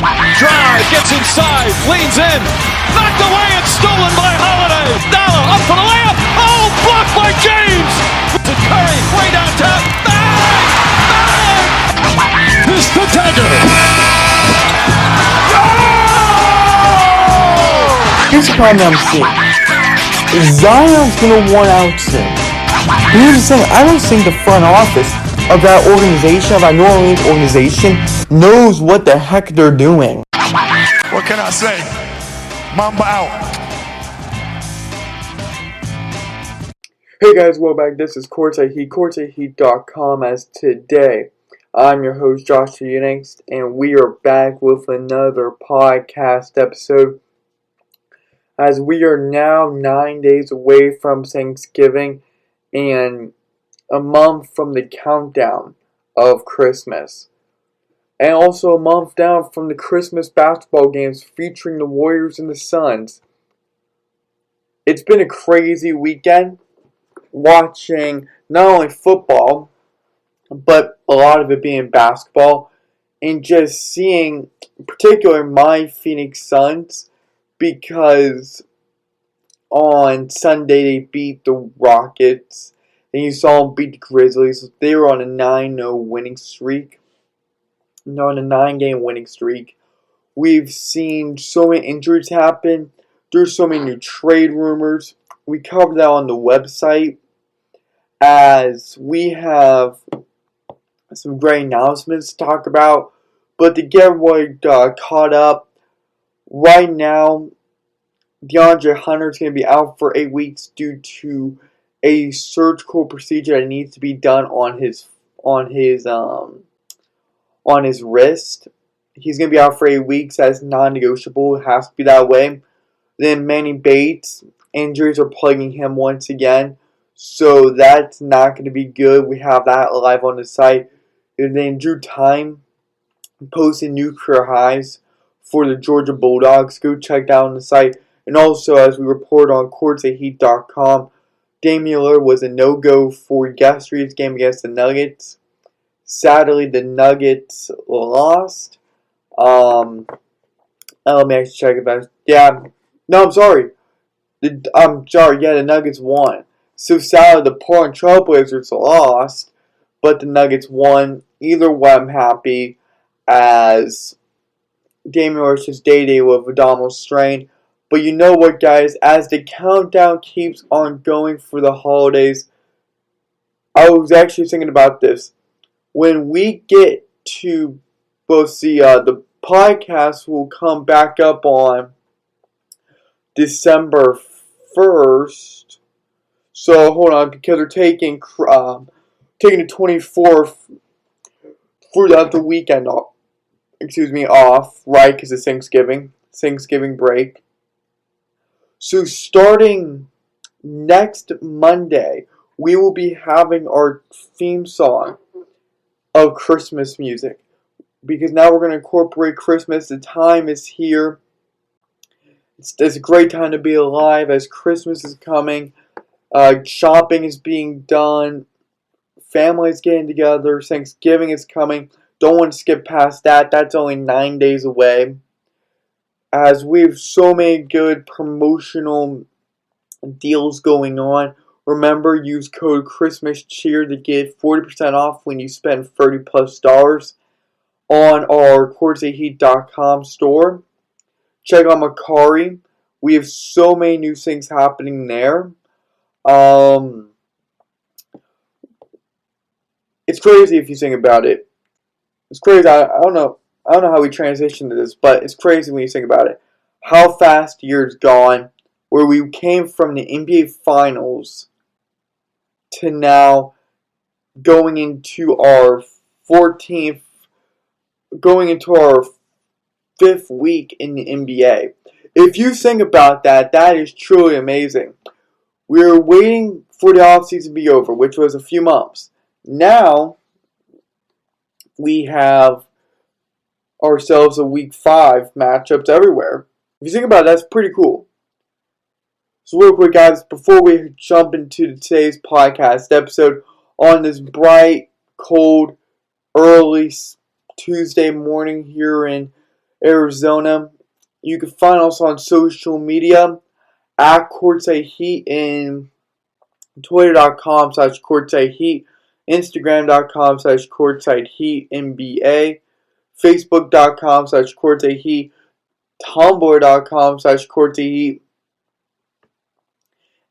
Drive, gets inside, leans in, knocked away and stolen by Holiday. Dollar up for the layup. Oh, blocked by James. To Curry, way downtown. Bang! Bang! This the dagger. Here's the problem I'm seeing. Zion's gonna want out soon. Here's the thing, I don't think the front office of that organization, of that New Orleans organization, knows what the heck they're doing. What can I say? Mamba out. Hey guys, welcome back. This is CourtSideHeat, CourtSideHeat.com. As today, I'm your host, Josh Unangst, and we are back with another podcast episode. As we are now 9 days away from Thanksgiving and a month from the countdown of Christmas. And also a month down from the Christmas basketball games featuring the Warriors and the Suns. It's been a crazy weekend watching not only football, but a lot of it being basketball. And just seeing, in particular, my Phoenix Suns. Because on Sunday they beat the Rockets. And you saw them beat the Grizzlies. They were on a 9-0 winning streak. On a 9-game winning streak. We've seen so many injuries happen. There's so many new trade rumors. We covered that on the website. As we have some great announcements to talk about. But to get everyone caught up, right now, DeAndre Hunter is going to be out for 8 weeks due to a surgical procedure that needs to be done on his wrist. He's going to be out for 8 weeks. That's non-negotiable. It has to be that way. Then Manny Bates, injuries are plaguing him once again. So that's not going to be good. We have that live on the site. And then Drew Time posted new career highs for the Georgia Bulldogs. Go check that on the site. And also, as we report on CourtSideHeat.com, Damian Lillard was a no-go for yesterday's game against the Nuggets. Sadly, the Nuggets lost. Let me actually check if I... Yeah. No, I'm sorry. The Nuggets won. So sadly, the Portland Trail Blazers lost, but the Nuggets won. Either way, I'm happy, as Damian Lillard's just day-to-day with abdominal strain. But you know what, guys? As the countdown keeps on going for the holidays, I was actually thinking about this. When we get to both the podcast will come back up on December 1st. So hold on, because they're taking the 24th throughout the weekend off. Off, right? Because it's Thanksgiving break. So starting next Monday, we will be having our theme song of Christmas music. Because now we're going to incorporate Christmas. The time is here. It's a great time to be alive as Christmas is coming. Shopping is being done. Families getting together. Thanksgiving is coming. Don't want to skip past that. That's only 9 days away. As we have so many good promotional deals going on. Remember, use code CHRISTMASCHEER to get 40% off when you spend $30+ on our CourtSideHeat.com store. Check out Macari. We have so many new things happening there. It's crazy if you think about it. It's crazy. I don't know how we transition to this, but it's crazy when you think about it. How fast the year's gone, where we came from the NBA Finals to now going into our 5th week in the NBA. If you think about that, that is truly amazing. We were waiting for the offseason to be over, which was a few months. Now, we have ourselves a week 5 matchups everywhere. If you think about it, that's pretty cool. So real quick, guys, before we jump into today's podcast episode on this bright, cold, early Tuesday morning here in Arizona. You can find us on social media at CourtSideHeat and Twitter.com/CourtSideHeat, Instagram.com/CourtSideHeatNBA, Facebook.com/CourtSideHeat, Tumblr.com/CourtSideHeat,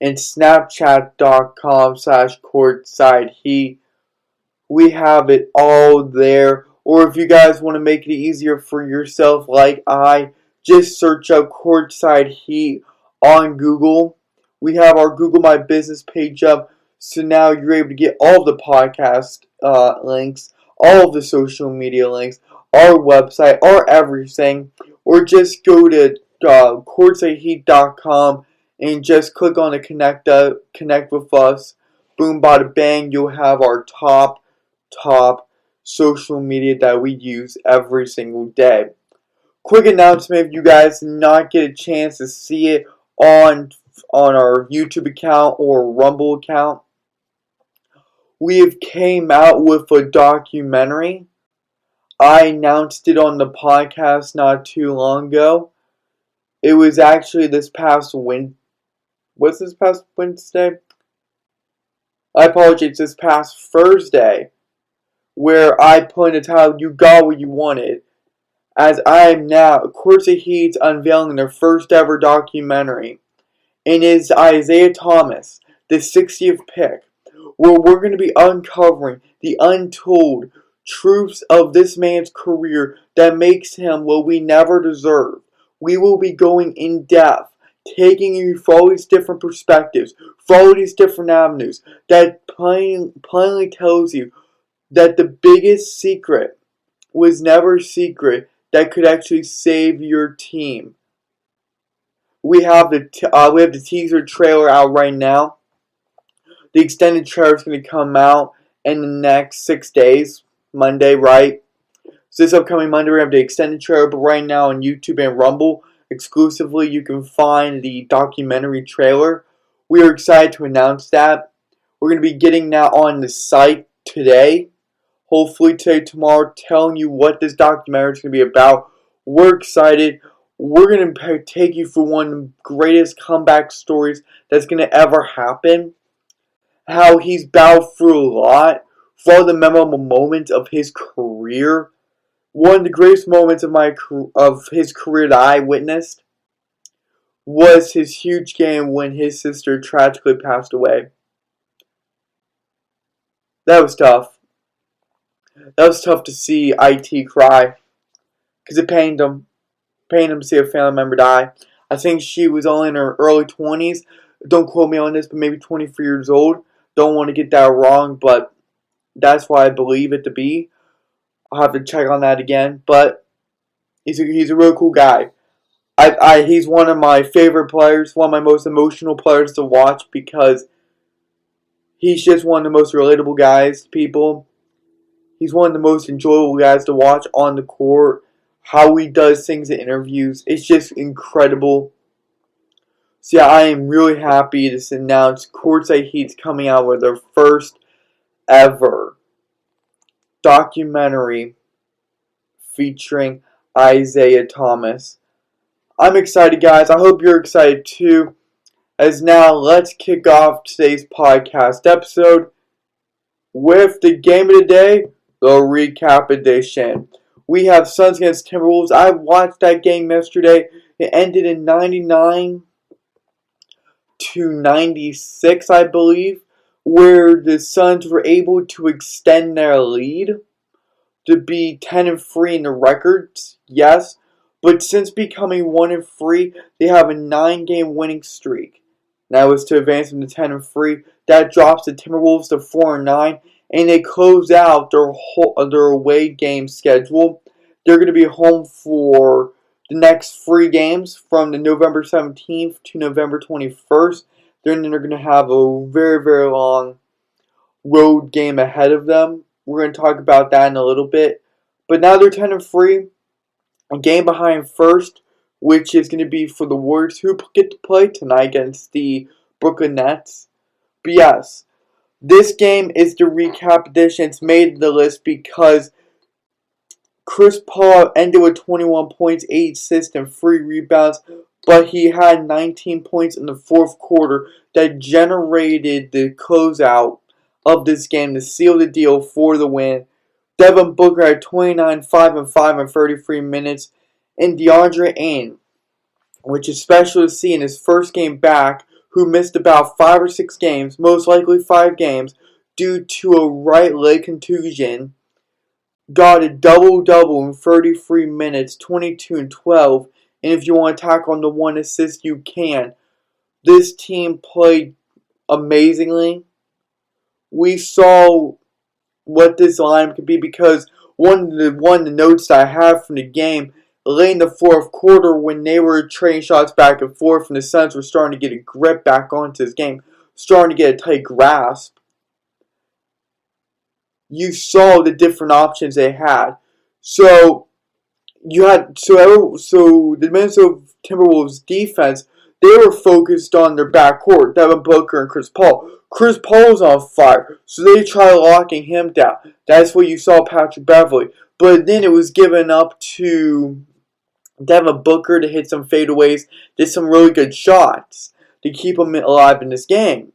and Snapchat.com/CourtSideHeat. We have it all there. Or if you guys want to make it easier for yourself like I, just search up Courtside Heat on Google. We have our Google My Business page up, so now you're able to get all of the podcast links, all of the social media links, our website, our everything. Or just go to CourtsideHeat.com and just click on the connect with us. Boom, bada bang, you'll have our top social media that we use every single day. Quick announcement, if you guys did not get a chance to see it on our YouTube account or Rumble account, we have came out with a documentary. I announced it on the podcast not too long ago. It was actually this past Wednesday? I apologize, this past Thursday, where I pointed out you got what you wanted. As I am now, CourtSideHeat's unveiling their first ever documentary. And it's Isaiah Thomas, the 60th pick, where we're going to be uncovering the untold truths of this man's career that makes him what we never deserved. We will be going in depth, taking you through all these different perspectives, through all these different avenues, that plainly tells you that the biggest secret was never a secret that could actually save your team. We have the teaser trailer out right now. The extended trailer is going to come out in the next 6 days. Monday, right? So this upcoming Monday we have the extended trailer, but right now on YouTube and Rumble exclusively you can find the documentary trailer. We are excited to announce that. We're going to be getting that on the site today. Hopefully today, tomorrow, telling you what this documentary is going to be about. We're excited. We're going to take you through one of the greatest comeback stories that's going to ever happen. How he's battled through a lot. For all the memorable moments of his career. One of the greatest moments of his career that I witnessed was his huge game when his sister tragically passed away. That was tough. That was tough to see IT cry, because it pained him. Pained him to see a family member die. I think she was only in her early 20s. Don't quote me on this, but maybe 23 years old. Don't want to get that wrong, but that's why I believe it to be. I'll have to check on that again, but he's a real cool guy. He's one of my favorite players, one of my most emotional players to watch, because he's just one of the most relatable guys to people. He's one of the most enjoyable guys to watch on the court. How he does things in interviews, it's just incredible. So yeah, I am really happy to announce Courtside Heat's coming out with their first ever documentary featuring Isaiah Thomas. I'm excited, guys. I hope you're excited too. As now, let's kick off today's podcast episode with the game of the day, the recap edition. We have Suns against Timberwolves. I watched that game yesterday. It ended in 99-96, I believe, where the Suns were able to extend their lead to be 10-3 in the records, yes. But since becoming 1-3, they have a 9-game winning streak. That was to advance them to 10-3. That drops the Timberwolves to 4-9. And they close out their away game schedule. They're going to be home for the next 3 games from the November 17th to November 21st. Then they're going to have a very, very long road game ahead of them. We're going to talk about that in a little bit. But now they're 10-3. A game behind first, which is going to be for the Warriors, who get to play tonight against the Brooklyn Nets. But yes, this game is the recap edition. It's made the list because Chris Paul ended with 21 points, 8 assists, and 3 rebounds, but he had 19 points in the fourth quarter that generated the closeout of this game to seal the deal for the win. Devin Booker had 29, 5 and 5 in 33 minutes, and DeAndre Ayton, which is special to see in his first game back, who missed about 5 or 6 games, most likely 5 games, due to a right leg contusion, got a double-double in 33 minutes, 22 and 12, and if you want to tack on the 1 assist, you can. This team played amazingly. We saw what this lineup could be because one of the notes that I have from the game, late in the fourth quarter when they were trading shots back and forth and the Suns were starting to get a grip back onto this game, starting to get a tight grasp, you saw the different options they had. So the Minnesota Timberwolves defense, they were focused on their backcourt, Devin Booker and Chris Paul. Chris Paul's on fire, so they tried locking him down. That's what you saw Patrick Beverley. But then it was given up to Devin Booker to hit some fadeaways, did some really good shots to keep him alive in this game.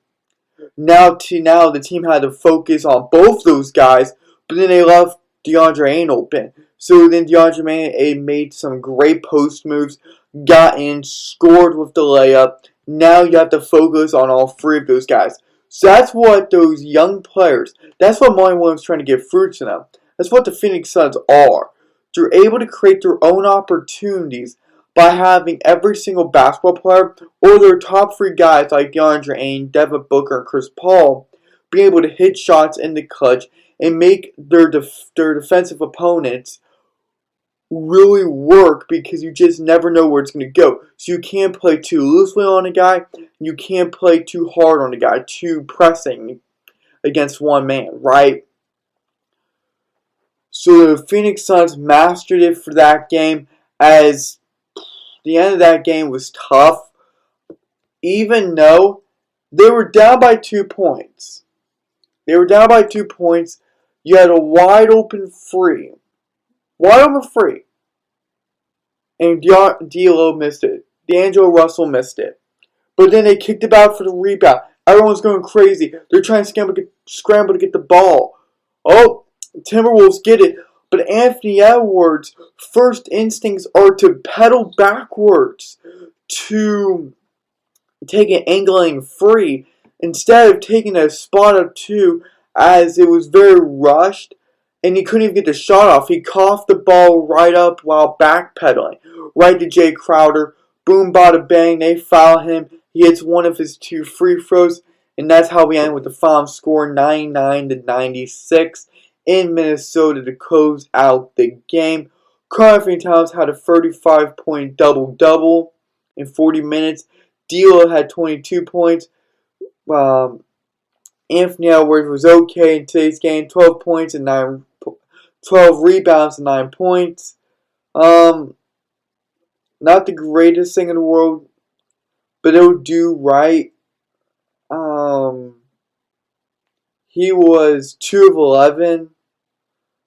Now the team had to focus on both those guys, but then they left DeAndre Ayton open. So then DeAndre Ayton made some great post moves, got in, scored with the layup. Now you have to focus on all 3 of those guys. So that's what those young players, that's what Monty Williams is trying to give fruit to them. That's what the Phoenix Suns are. They're able to create their own opportunities by having every single basketball player or their top 3 guys like DeAndre Ayton, Devin Booker, and Chris Paul being able to hit shots in the clutch and make their defensive opponents really work because you just never know where it's going to go. So you can't play too loosely on a guy. You can't play too hard on a guy, too pressing against one man, right? So the Phoenix Suns mastered it for that game, as the end of that game was tough. Even though they were down by 2 points. You had a wide open free. And D'Lo missed it. D'Angelo Russell missed it. But then they kicked it out for the rebound. Everyone's going crazy. They're trying to scramble to get the ball. Oh, Timberwolves get it. But Anthony Edwards' first instincts are to pedal backwards to take an angling free instead of taking a spot up 2, as it was very rushed and he couldn't even get the shot off. He coughed the ball right up while backpedaling. Right to Jay Crowder. Boom, bada bang. They foul him. He hits one of his 2 free throws. And that's how we end with the final score, 99-96 in Minnesota to close out the game. Karl-Anthony Towns had a 35-point double-double in 40 minutes. D'Lo had 22 points. Anthony Edwards was okay in today's game. 12 points and 12 rebounds and 9 points. Not the greatest thing in the world, but it'll do right. He was 2 of 11.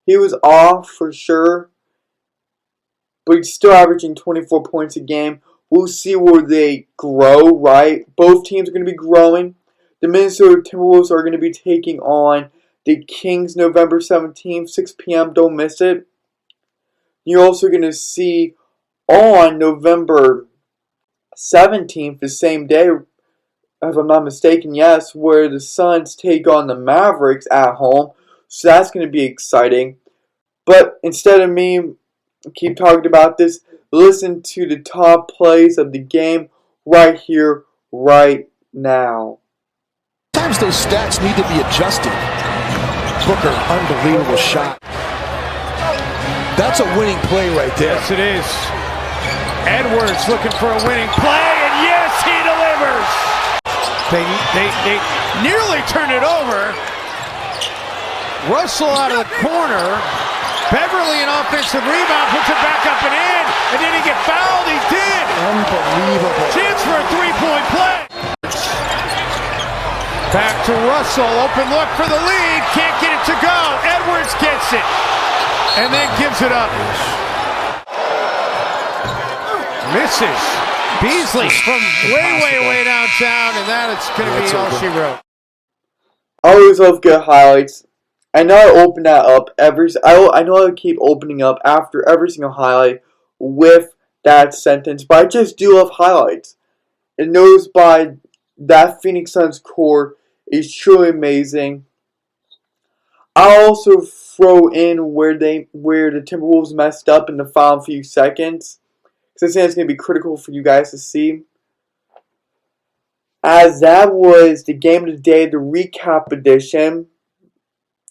He was off for sure, but he's still averaging 24 points a game. We'll see where they grow, right? Both teams are going to be growing. The Minnesota Timberwolves are going to be taking on the Kings November 17th, 6 p.m. Don't miss it. You're also going to see on November 17th, the same day, if I'm not mistaken, yes, where the Suns take on the Mavericks at home. So that's going to be exciting. But instead of me keep talking about this, listen to the top plays of the game right here, right now. Sometimes those stats need to be adjusted. Booker, unbelievable shot. That's a winning play right there. Yes, it is. Edwards looking for a winning play, and yes, he delivers. They nearly turn it over. Russell out of the corner. Beverly an offensive rebound, puts it back up and in, and then he get fouled. He did. Unbelievable. Chance for a three-point play. Back to Russell, open look for the lead, can't get it to go. Edwards gets it. and then gives it up. Misses. Beasley from way downtown, and it's going to be all she wrote. I always love good highlights. I know I open that up I know I keep opening up after every single highlight with that sentence, but I just do love highlights. It knows by that Phoenix Suns core is truly amazing. I'll also throw in where the Timberwolves messed up in the final few seconds, because I think it's going to be critical for you guys to see. As that was the game of the day, the recap edition.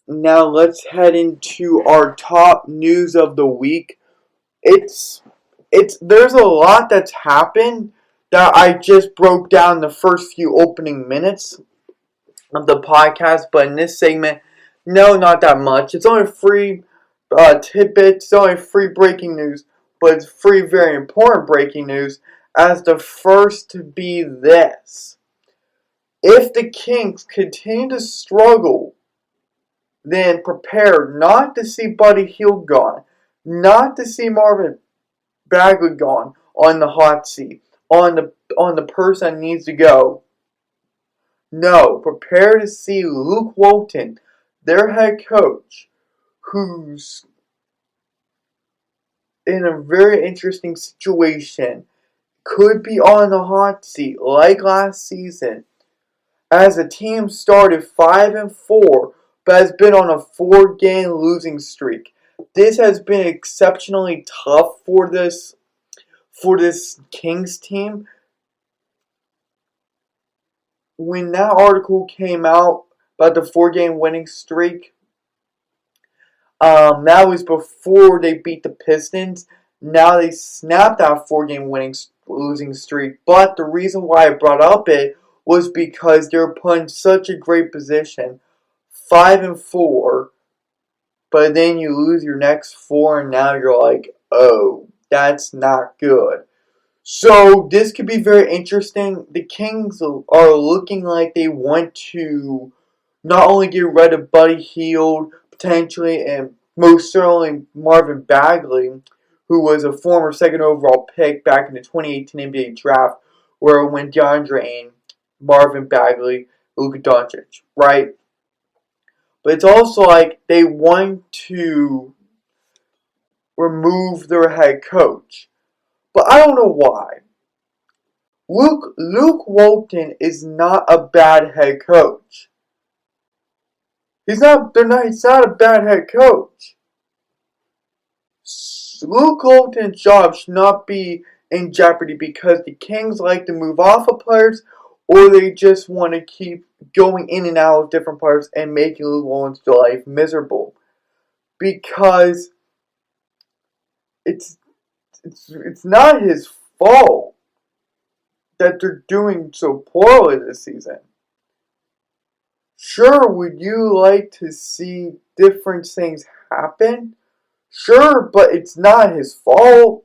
Now let's head into our top news of the week. There's a lot that's happened that I just broke down the first few opening minutes of the podcast, but in this segment, no, not that much. It's only free tidbits, it's only free breaking news, but it's free, very important breaking news. As the first to be this: if the Kings continue to struggle, then prepare not to see Buddy Hield gone, not to see Marvin Bagley gone on the hot seat, on the person that needs to go. No, prepare to see Luke Walton, their head coach, who's in a very interesting situation, could be on the hot seat like last season, as the team started 5-4, but has been on a 4-game losing streak. This has been exceptionally tough for this Kings team. When that article came out about the 4-game winning streak, that was before they beat the Pistons. Now they snapped that 4-game losing streak. But the reason why I brought up it was because they're put in such a great position. 5-4, but then you lose your next 4, and now you're like, oh, that's not good. So this could be very interesting. The Kings are looking like they want to not only get rid of Buddy Hield, potentially, and most certainly Marvin Bagley, who was a former second overall pick back in the 2018 NBA draft, where it went DeAndre Ayton, Marvin Bagley, Luka Doncic, right? But it's also like they want to remove their head coach. But I don't know why. Luke Walton is not a bad head coach. He's not a bad head coach. Luke Walton's job should not be in jeopardy because the Kings like to move off of players, or they just want to keep going in and out of different players and making Luke Walton's life miserable. Because it's not his fault that they're doing so poorly this season. Sure, would you like to see different things happen? Sure, but it's not his fault.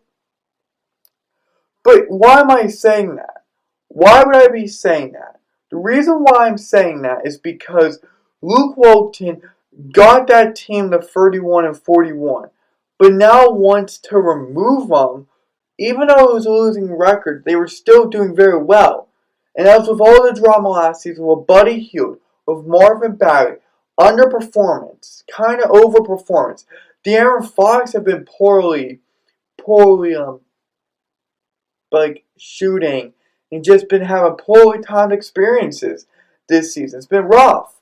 But why am I saying that? Why would I be saying that? The reason why I'm saying that is because Luke Walton got that team to 31-41, but now wants to remove them. Even though it was a losing record, they were still doing very well. And that was with all the drama last season with Buddy Hield, with Marvin Bagley, underperformance, kind of overperformance. De'Aaron Fox have been poorly shooting and just been having poorly timed experiences this season. It's been rough.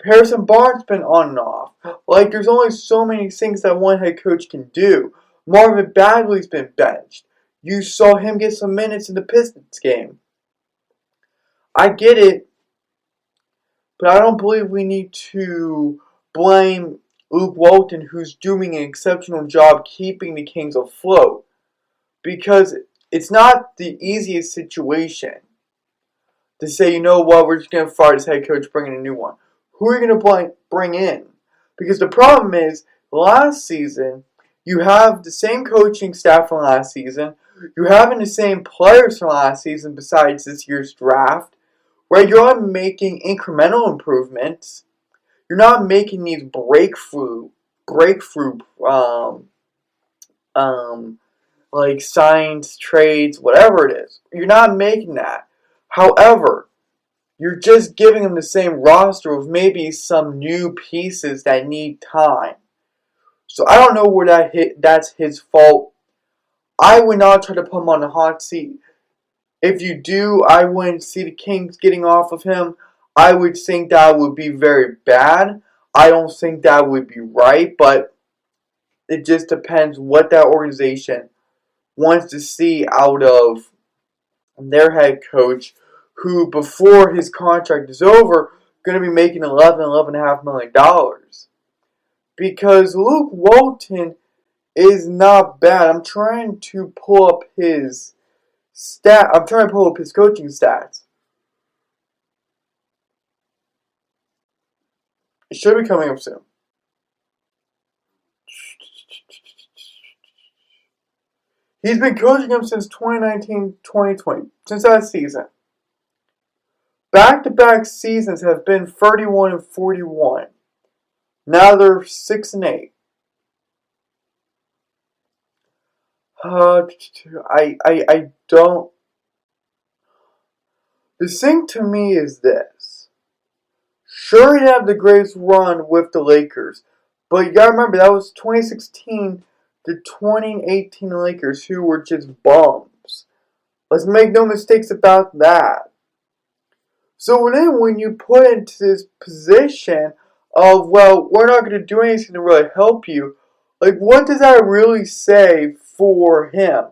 Harrison Barnes been on and off. Like, there's only so many things that one head coach can do. Marvin Bagley's been benched. You saw him get some minutes in the Pistons game. I get it, but I don't believe we need to blame Luke Walton, who's doing an exceptional job keeping the Kings afloat, because it's not the easiest situation to say, you know what, we're just going to fire this head coach, bring in a new one. Who are you going to bring in? Because the problem is, last season, you have the same coaching staff from last season. You're having the same players from last season besides this year's draft. Right? You're not making incremental improvements. You're not making these breakthrough breakthrough, like signs, trades, whatever it is. You're not making that. However, you're just giving him the same roster with maybe some new pieces that need time. So I don't know where that's his fault. I would not try to put him on the hot seat. If you do, I wouldn't see the Kings getting off of him. I would think that would be very bad. I don't think that would be right, but it just depends what that organization wants to see out of their head coach, who before his contract is over, going to be making $11.5 million. Because Luke Walton is not bad. I'm trying to pull up his coaching stats. It should be coming up soon. He's been coaching him since 2019-2020, since that season. Back-to-back seasons have been 31-41. Now they're 6-8. I don't. The thing to me is this. Sure, he had the greatest run with the Lakers, but you gotta remember that was 2016 to 2018 Lakers, who were just bums. Let's make no mistakes about that. So then when you put into this position of, well, we're not going to do anything to really help you, like, what does that really say for him?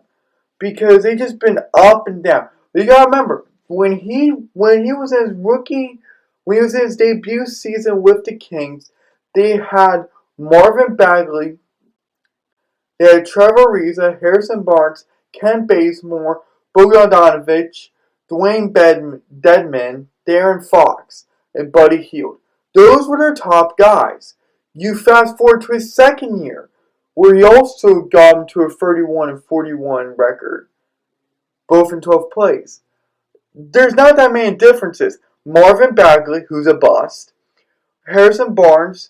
Because they just been up and down. You gotta remember, when he was in his debut season with the Kings, they had Marvin Bagley, they had Trevor Ariza, Harrison Barnes, Ken Bazemore, Bogdanovich, Dwayne Dedman, Darren Fox, and Buddy Hield. Those were their top guys. You fast forward to his second year, where he also got him to a 31-41 record, both in 12 plays. There's not that many differences. Marvin Bagley, who's a bust, Harrison Barnes,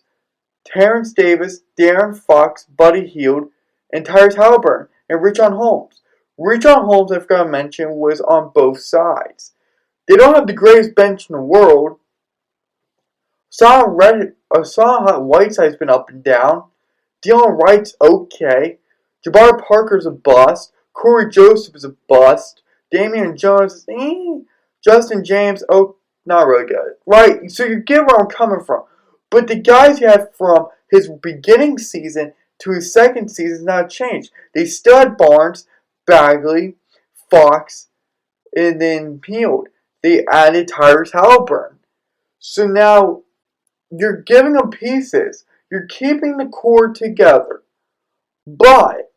Terrence Davis, Darren Fox, Buddy Hield, and Tyrese Halliburton, and Richaun Holmes. Richaun Holmes, I forgot to mention, was on both sides. They don't have the greatest bench in the world. Whiteside's been up and down. Dylan Wright's okay. Jabari Parker's a bust. Corey Joseph is a bust. Damian Jones is Justin James, not really good. Right, so you get where I'm coming from. But the guys he had from his beginning season to his second season has not changed. They still had Barnes, Bagley, Fox, and then Hield. They added Tyrese Halliburton. So now you're giving them pieces. You're keeping the core together. But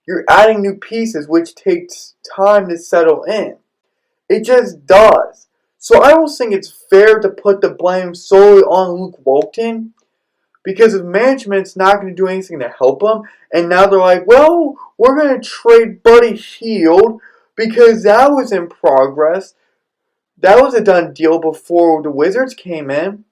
you're adding new pieces, which takes time to settle in. It just does. So I don't think it's fair to put the blame solely on Luke Walton, because if management's not going to do anything to help him, and now they're like, well, we're going to trade Buddy Hield because that was in progress. That was a done deal before the Wizards came in.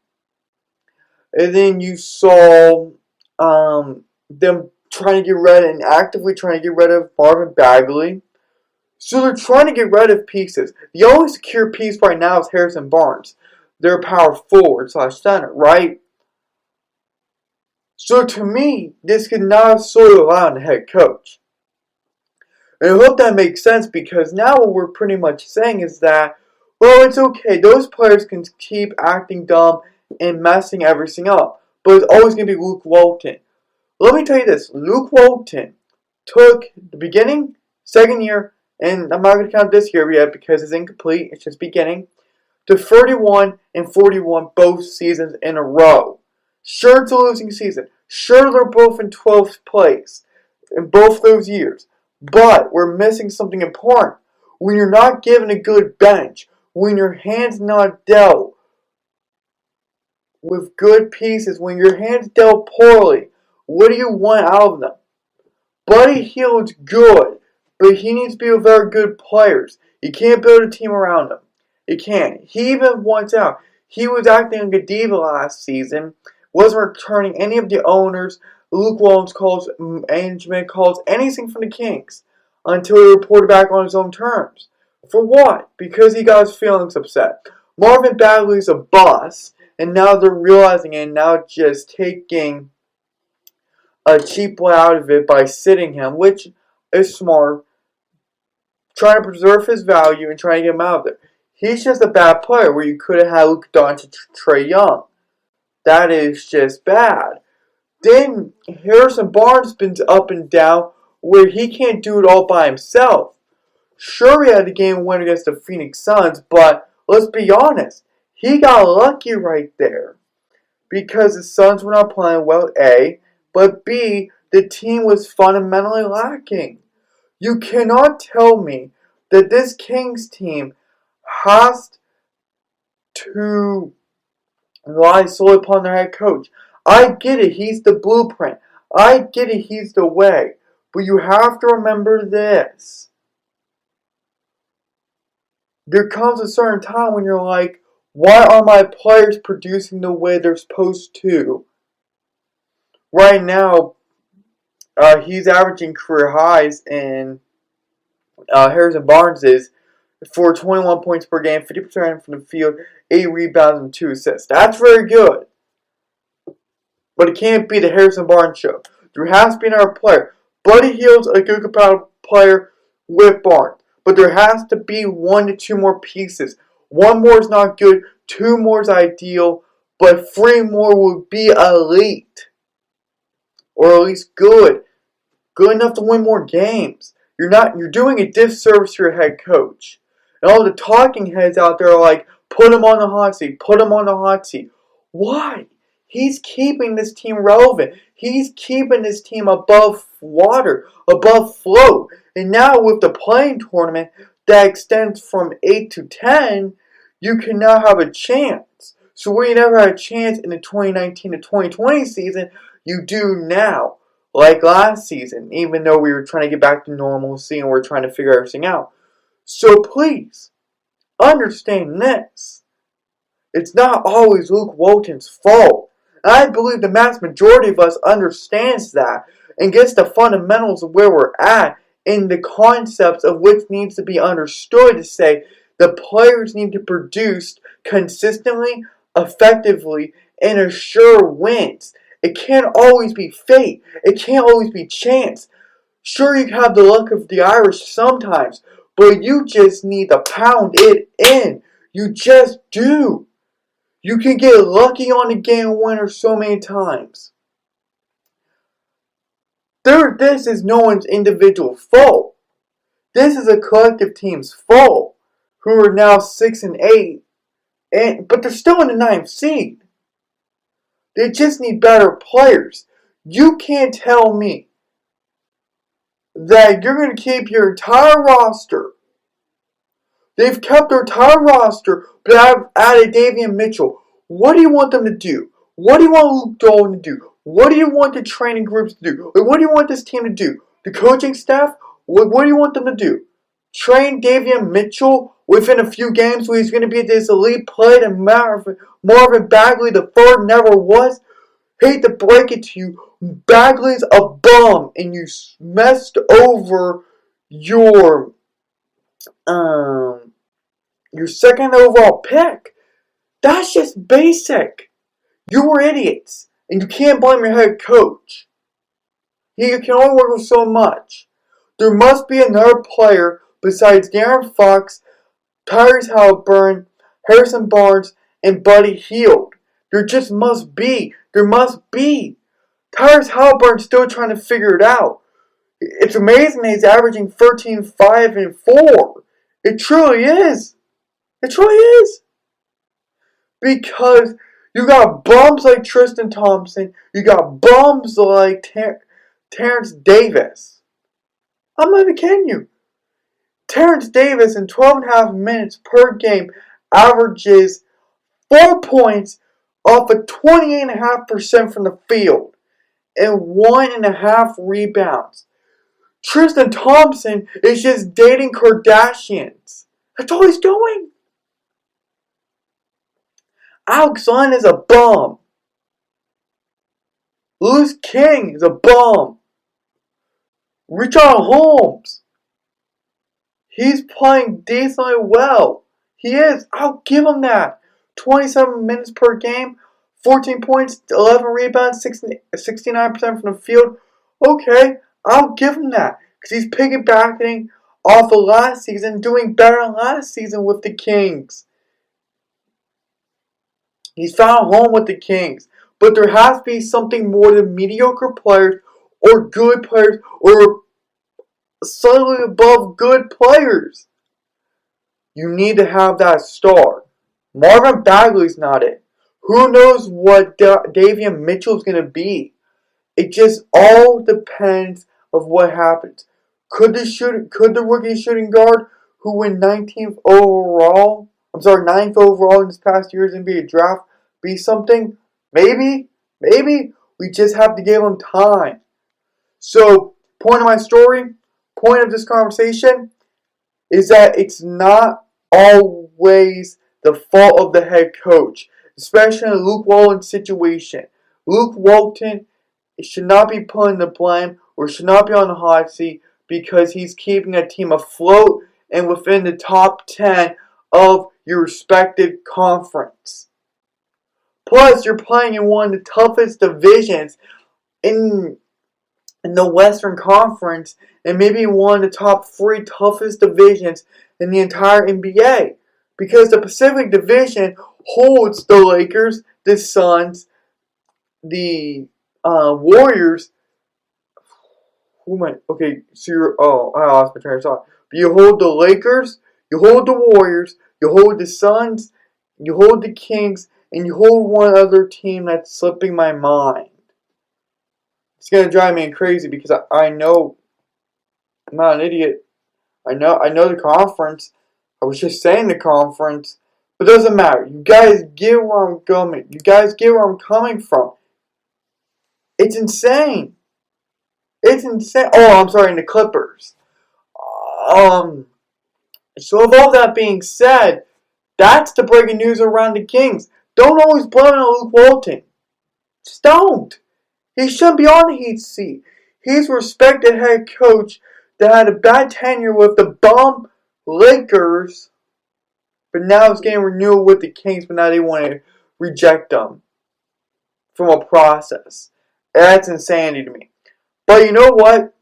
And then you saw them actively trying to get rid of Marvin Bagley. So they're trying to get rid of pieces. The only secure piece right now is Harrison Barnes. They're a power forward / center, right? So to me, this could not solely rely on the head coach. And I hope that makes sense, because now what we're pretty much saying is that, well, it's okay. Those players can keep acting dumb and messing everything up. But it's always going to be Luke Walton. Let me tell you this. Luke Walton took the beginning, second year, and I'm not going to count this year yet because it's incomplete. It's just beginning, to 31-41 both seasons in a row. Sure, it's a losing season. Sure, they're both in 12th place in both those years. But we're missing something important. When you're not given a good bench, when your hand's not dealt with good pieces, when your hand's dealt poorly, what do you want out of them? Buddy Hield's good, but he needs to be with very good players. You can't build a team around him. You can't. He even wants out. He was acting like a diva last season, wasn't returning any of the owners, Luke Walton's calls, management calls, anything from the Kings until he reported back on his own terms. For what? Because he got his feelings upset. Marvin Bagley's a boss, and now they're realizing it and now just taking a cheap way out of it by sitting him, which is smart, trying to preserve his value and trying to get him out of there. He's just a bad player where you could have had Luka Doncic, Trae Young. That is just bad. Then Harrison Barnes has been up and down where he can't do it all by himself. Sure, he had the game win against the Phoenix Suns, but let's be honest, he got lucky right there. Because the Suns were not playing well, A, but B, the team was fundamentally lacking. You cannot tell me that this Kings team has to rely solely upon their head coach. I get it, he's the blueprint. I get it, he's the way. But you have to remember this. There comes a certain time when you're like, why are my players producing the way they're supposed to? Right now, he's averaging career highs in Harrison Barnes is for 21 points per game, 50% from the field, 8 rebounds, and 2 assists. That's very good. But it can't be the Harrison Barnes show. There has to be another player. Buddy Hield's a good compatible player with Barnes. But there has to be 1 to 2 more pieces. 1 more is not good. 2 more is ideal. But 3 more would be elite. Or at least good. Good enough to win more games. You're doing a disservice to your head coach. And all the talking heads out there are like, put him on the hot seat. Put him on the hot seat. Why? He's keeping this team relevant. He's keeping this team above water, above float. And now with the playing tournament that extends from 8 to 10, you can now have a chance. So where you never had a chance in the 2019 to 2020 season, you do now. Like last season, even though we were trying to get back to normalcy and we're trying to figure everything out. So please, understand this. It's not always Luke Walton's fault. I believe the vast majority of us understands that and gets the fundamentals of where we're at and the concepts of which needs to be understood to say the players need to produce consistently, effectively, and assure wins. It can't always be fate. It can't always be chance. Sure, you can have the luck of the Irish sometimes, but you just need to pound it in. You just do. You can get lucky on the game winner so many times. This is no one's individual fault. This is a collective team's fault, who are now 6 and 8, but they're still in the 9th seed. They just need better players. You can't tell me that you're going to keep your entire roster. They've kept their entire roster, but I've added Davion Mitchell. What do you want them to do? What do you want Luke Dolan to do? What do you want the training groups to do? What do you want this team to do? The coaching staff? What do you want them to do? Train Davion Mitchell within a few games where he's going to be this elite player and Marvin Bagley the third never was? Hate to break it to you, Bagley's a bum and you messed over your second overall pick. That's just basic. You were idiots. And you can't blame your head coach. He can only work with so much. There must be another player besides De'Aaron Fox, Tyrese Halliburton, Harrison Barnes, and Buddy Hield. There just must be. There must be. Tyrese Halliburton's still trying to figure it out. It's amazing that he's averaging 13, 5, and 4. It truly is. It truly is. Because you got bums like Tristan Thompson. You got bums like Terrence Davis. I'm not even kidding you. Terrence Davis in 12.5 minutes per game averages 4 points off of 28.5% from the field and 1.5 rebounds. Tristan Thompson is just dating Kardashians. That's all he's doing. Alex Len is a bum. Louis King is a bum. Richard Holmes, he's playing decently well. He is. I'll give him that. 27 minutes per game, 14 points, 11 rebounds, 69% from the field. Okay, I'll give him that. Because he's piggybacking off of last season, doing better than last season with the Kings. He's found home with the Kings. But there has to be something more than mediocre players or good players or slightly above good players. You need to have that star. Marvin Bagley's not it. Who knows what Davion Mitchell's going to be? It just all depends of what happens. Could the rookie shooting guard who went 9th overall in this past year's NBA draft be something? Maybe. We just have to give him time. So, point of my story, point of this conversation, is that it's not always the fault of the head coach, especially in the Luke Walton situation. Luke Walton should not be putting the blame or should not be on the hot seat because he's keeping a team afloat and within the top 10 of your respective conference. Plus, you're playing in one of the toughest divisions in the Western Conference and maybe one of the top 3 toughest divisions in the entire NBA. Because the Pacific Division holds the Lakers, the Suns, the Warriors. I lost my train of thought. But you hold the Lakers, you hold the Warriors, you hold the Suns, you hold the Kings, and you hold one other team that's slipping my mind. It's gonna drive me crazy because I know I'm not an idiot. I know the conference. I was just saying the conference, but it doesn't matter. You guys get where I'm going. You guys get where I'm coming from. It's insane. It's insane. Oh, I'm sorry, in the Clippers. So with all that being said, that's the breaking news around the Kings. Don't always blame it on Luke Walton. Just don't. He shouldn't be on the Heat seat. He's a respected head coach that had a bad tenure with the bum Lakers, but now it's getting renewed with the Kings, but now they want to reject them from a process. That's insanity to me. But you know what?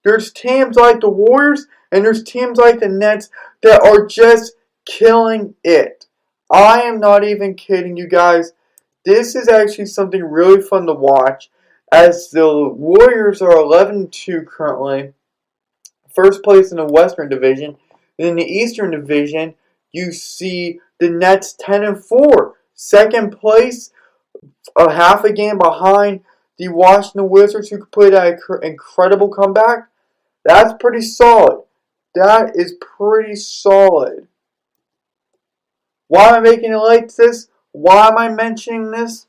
There's teams like the Warriors and there's teams like the Nets that are just killing it. I am not even kidding you guys. This is actually something really fun to watch as the Warriors are 11-2 currently. First place in the Western Division. In the Eastern Division, you see the Nets 10-4. Second place, a half a game behind the Washington Wizards, who played an incredible comeback. That's pretty solid. That is pretty solid. Why am I making it like this? Why am I mentioning this?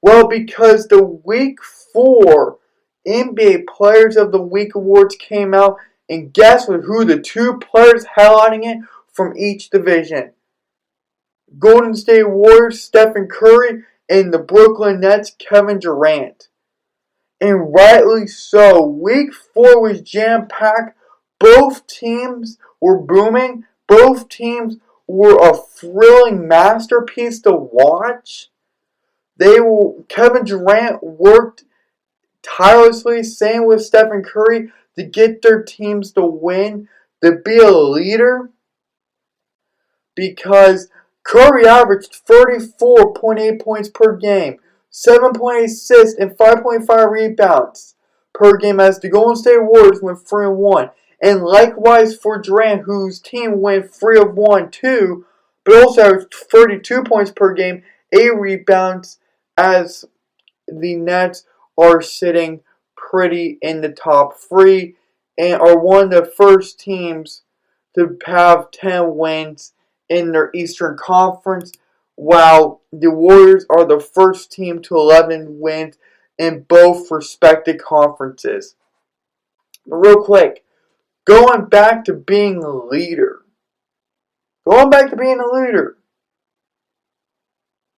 Well, because the Week 4 NBA Players of the Week awards came out, and guess who the 2 players highlighting it from each division? Golden State Warriors, Stephen Curry, and the Brooklyn Nets, Kevin Durant. And rightly so. Week 4 was jam-packed. Both teams were booming. Both teams were a thrilling masterpiece to watch. Kevin Durant worked tirelessly, same with Stephen Curry, to get their teams to win, to be a leader. Because Curry averaged 34.8 points per game, 7.8 assists, and 5.5 rebounds per game as the Golden State Warriors went 3-1. And likewise for Durant, whose team went 3-1 too, but also averaged 32 points per game, 8 rebounds, as the Nets are sitting pretty in the top 3 and are one of the first teams to have 10 wins in their Eastern Conference, while the Warriors are the first team to 11 wins in both respective conferences. But real quick, going back to being a leader.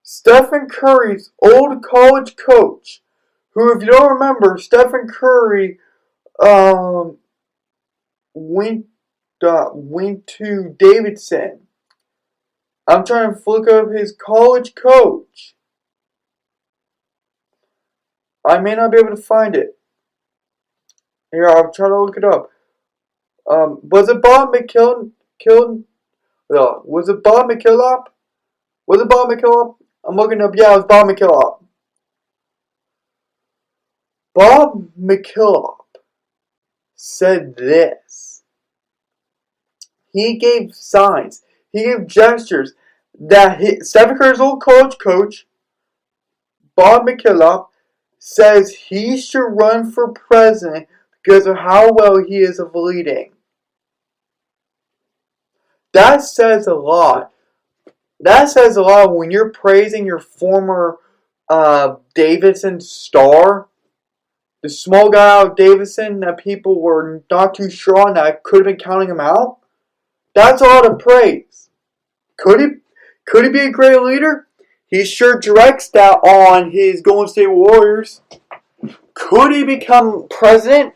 Stephen Curry's old college coach, who, if you don't remember, Stephen Curry went to Davidson. I'm trying to look up his college coach. I may not be able to find it. Here, I'll try to look it up. Was it Bob McKillop? Was it Bob McKillop? Was it Bob McKillop? I'm looking up. Yeah, it was Bob McKillop. Bob McKillop said this. He gave signs. He gave gestures that Stephen Curry's old college coach, Bob McKillop, says he should run for president because of how well he is of leading. That says a lot. That says a lot when you're praising your former Davidson star, the small guy out of Davidson that people were not too sure on, that could have been counting him out. That's a lot of praise. Could he be a great leader? He sure directs that on his Golden State Warriors. Could he become president?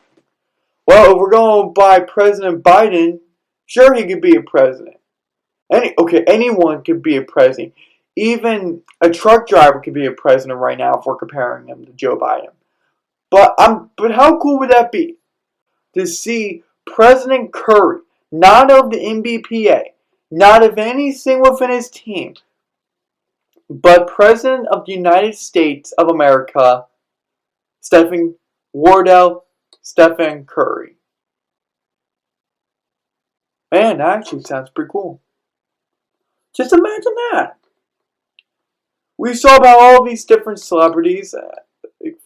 Well, if we're going by President Biden, sure he could be a president. Anyone could be a president. Even a truck driver could be a president right now if we're comparing him to Joe Biden. But how cool would that be? To see President Curry, not of the NBPA, not of anything within his team, but President of the United States of America, Stephen Curry. Man, that actually sounds pretty cool. Just imagine that. We saw about all these different celebrities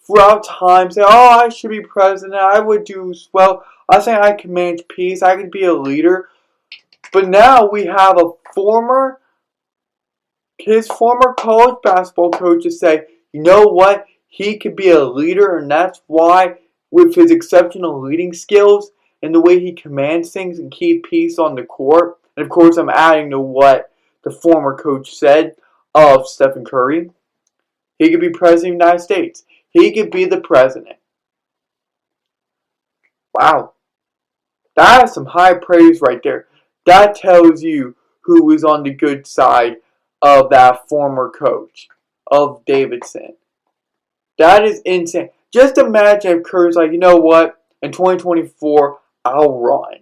throughout time say, oh, I should be president. I would do well. I think I can manage peace. I could be a leader. But now we have his former college basketball coach to say, you know what? He could be a leader, and that's why, with his exceptional leading skills and the way he commands things and keep peace on the court, and of course I'm adding to what the former coach said of Stephen Curry, he could be president of the United States. He could be the president. Wow. That is some high praise right there. That tells you who is on the good side of that former coach of Davidson. That is insane. Just imagine if Curry's like, you know what? In 2024, I'll run.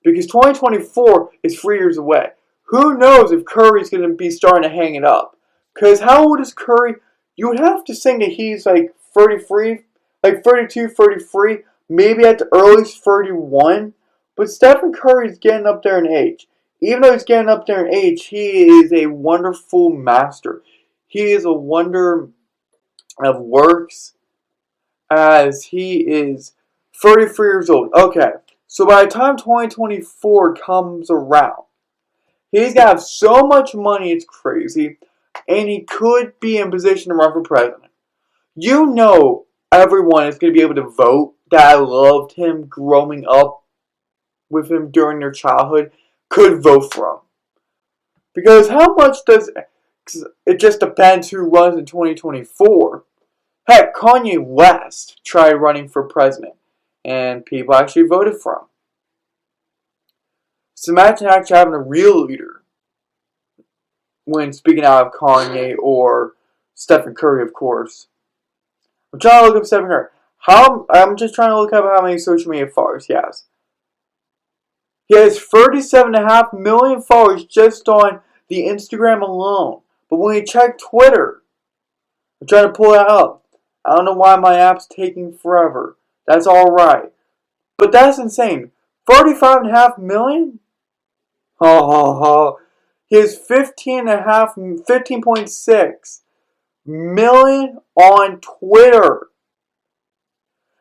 Because 2024 is 3 years away. Who knows if Curry's going to be starting to hang it up? Because how old is Curry? You would have to think that he's like 33, like 32, 33, maybe at the earliest 31. But Stephen Curry is getting up there in age. Even though he's getting up there in age, he is a wonderful master. He is a wonder of works, as he is 33 years old. Okay, so by the time 2024 comes around, he's going to have so much money, it's crazy, and he could be in position to run for president. You know everyone is going to be able to vote that loved him growing up with him during their childhood could vote for him. Because how much does... It just depends who runs in 2024. Heck, Kanye West tried running for president, and people actually voted for him. So imagine actually having a real leader when speaking out of Kanye or Stephen Curry, of course. I'm trying to look up Stephen Curry. I'm just trying to look up how many social media followers he has. He has 37.5 million followers just on the Instagram alone. But when you check Twitter, I'm trying to pull that up. I don't know why my app's taking forever. That's alright. But that's insane. 35.5 million? He has 15.6 million on Twitter.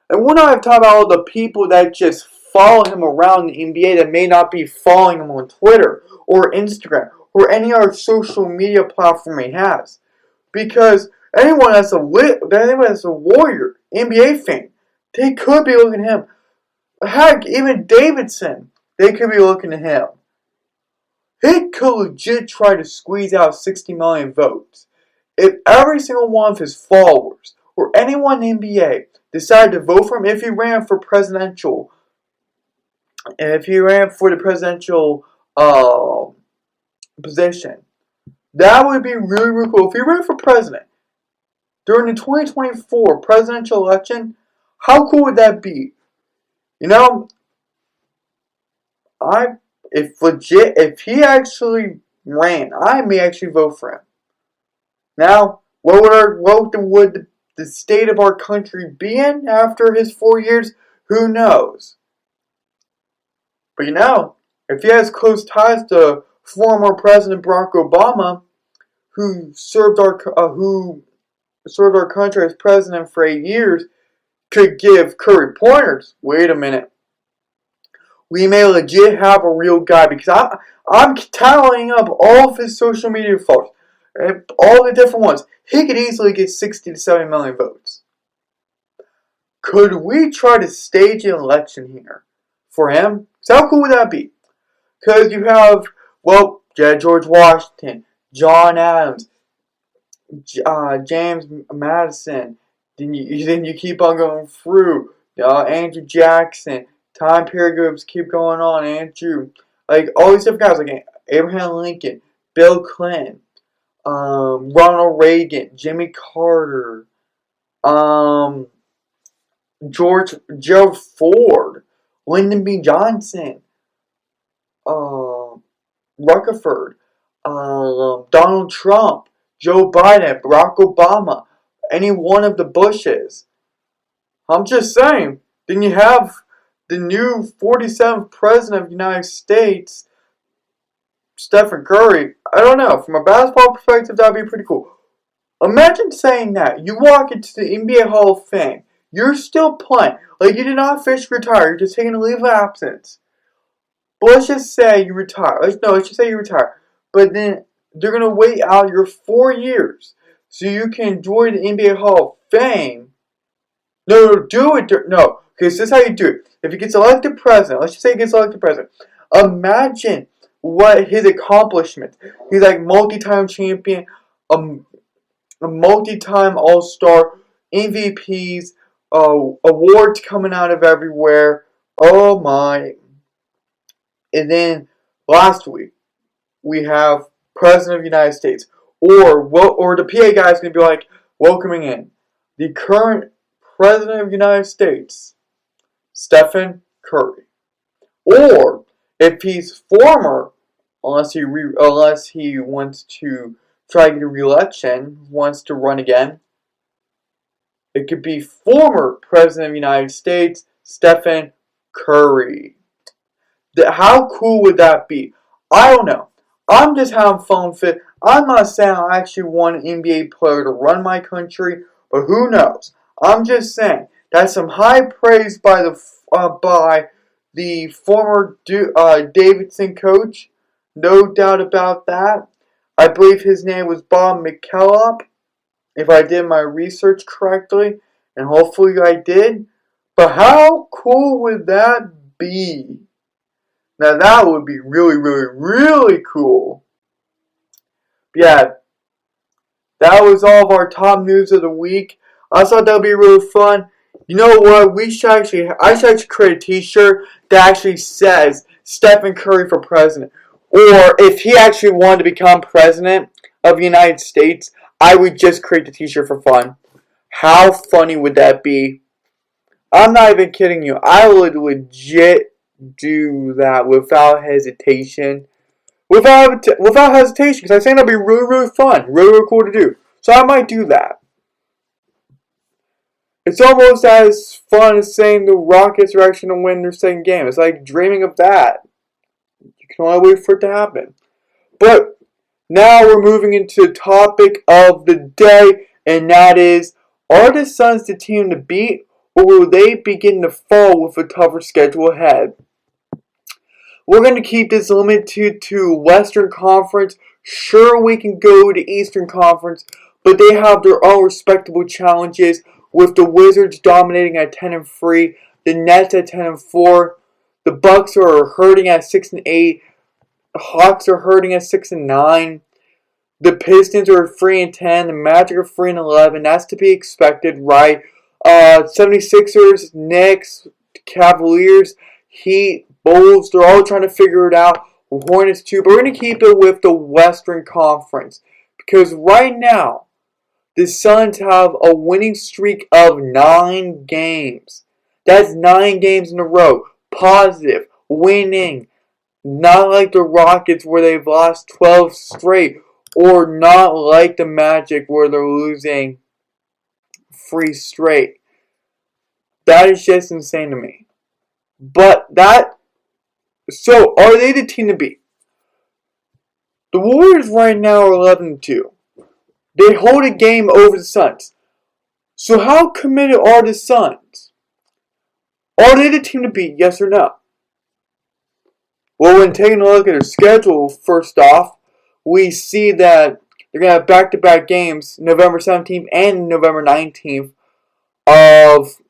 And we're not even talking about all the people that just follow him around the NBA that may not be following him on Twitter or Instagram or any other social media platform he has. Because anyone that's a Warrior NBA fan, they could be looking at him. Heck, even Davidson, they could be looking at him. He could legit try to squeeze out 60 million votes if every single one of his followers or anyone in the NBA decided to vote for him if he ran for presidential, if he ran for the presidential position, that would be really, really cool. If he ran for president during the 2024 presidential election, how cool would that be? You know, if he actually ran, I may actually vote for him. Now, what would the state of our country be in after his 4 years? Who knows? But you know, if he has close ties to former President Barack Obama, who served our country as president for 8 years, could give Curry pointers. Wait a minute. We may legit have a real guy, because I'm tallying up all of his social media followers, all the different ones. He could easily get 60 to 70 million votes. Could we try to stage an election here for him? So how cool would that be? Because you have, George Washington, John Adams, James Madison. Then you keep on going through. Andrew Jackson. Time periods keep going on. Andrew, like all these different guys, like Abraham Lincoln, Bill Clinton, Ronald Reagan, Jimmy Carter, Gerald Ford, Lyndon B. Johnson, Rutherford, Donald Trump, Joe Biden, Barack Obama, any one of the Bushes. I'm just saying. Then you have the new 47th President of the United States, Stephen Curry. I don't know. From a basketball perspective, that would be pretty cool. Imagine saying that. You walk into the NBA Hall of Fame. You're still playing. Like, you did not officially retire. You're just taking a leave of absence. But let's just say you retire. Let's just say you retire. But then they're going to wait out your 4 years so you can enjoy the NBA Hall of Fame. No, do it. No. Okay, so this is how you do it. If he gets elected president, let's just say he gets elected president. Imagine what his accomplishments. He's like multi-time champion, a multi-time all-star, MVPs, awards coming out of everywhere. Oh my. And then last week, we have President of the United States. Or the PA guy is going to be like, welcoming in the current President of the United States, Stephen Curry. Or if he's former, unless he wants to try to get a re-election, wants to run again, it could be former President of the United States, Stephen Curry. How cool would that be? I don't know. I'm just having fun with it. I'm not saying I actually want an NBA player to run my country, but who knows? I'm just saying that's some high praise by the former Davidson coach. No doubt about that. I believe his name was Bob McKillop, if I did my research correctly, and hopefully I did. But how cool would that be? Now that would be really, really, really cool. But yeah, that was all of our top news of the week. I thought that would be really fun. You know what? I should actually create a t-shirt that actually says Stephen Curry for president. Or if he actually wanted to become president of the United States, I would just create the t-shirt for fun. How funny would that be? I'm not even kidding you. I would legit do that without hesitation. Without hesitation, because I think that'd be really, really fun. Really, really cool to do. So I might do that. It's almost as fun as saying the Rockets are actually going to win their second game. It's like dreaming of that. You can only wait for it to happen. But now we're moving into the topic of the day, and that is, are the Suns the team to beat, or will they begin to fall with a tougher schedule ahead? We're going to keep this limited to Western Conference. Sure, we can go to Eastern Conference, but they have their own respectable challenges, with the Wizards dominating at 10-3, the Nets at 10-4, the Bucks are hurting at 6-8, the Hawks are hurting at 6-9. The Pistons are 3-10. The Magic are 3-11. That's to be expected, right? 76ers, Knicks, Cavaliers, Heat, Bulls, they're all trying to figure it out. Hornets too, but we're going to keep it with the Western Conference. Because right now, the Suns have a winning streak of 9 games. That's 9 games in a row. Positive, winning. Not like the Rockets where they've lost 12 straight. Or not like the Magic where they're losing 3 straight. That is just insane to me. So, are they the team to beat? The Warriors right now are 11-2. They hold a game over the Suns. So how committed are the Suns? Are they the team to beat, yes or no? Well, when taking a look at their schedule, first off, we see that they're going to have back-to-back games, November 17th and November 19th, of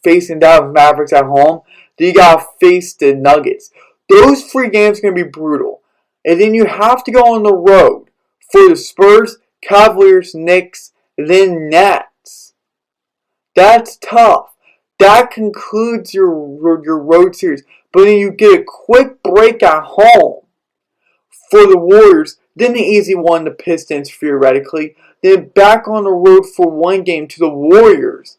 facing Dallas Mavericks at home. Then you got to face the Nuggets. Those 3 games are going to be brutal. And then you have to go on the road for the Spurs, Cavaliers, Knicks, then Nets. That's tough. That concludes your road series. But then you get a quick break at home for the Warriors. Then the easy one, the Pistons, theoretically. Then back on the road for 1 game to the Warriors.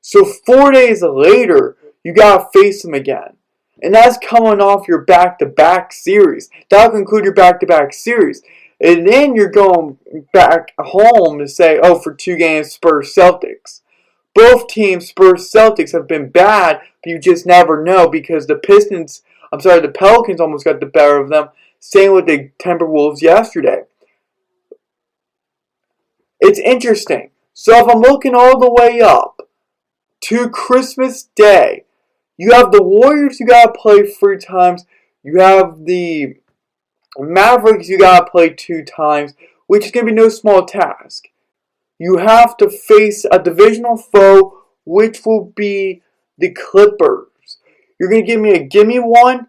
So 4 days later, you got to face them again. And that's coming off your back-to-back series. That'll conclude your back-to-back series. And then you're going back home to say, for 2 games, Spurs-Celtics. Both teams, Spurs-Celtics, have been bad, but you just never know because the Pelicans almost got the better of them. Same with the Timberwolves yesterday. It's interesting. So if I'm looking all the way up to Christmas Day, you have the Warriors you got to play 3 times. You have the Mavericks you got to play 2 times, which is going to be no small task. You have to face a divisional foe, which will be the Clippers. You're going to give me a gimme win,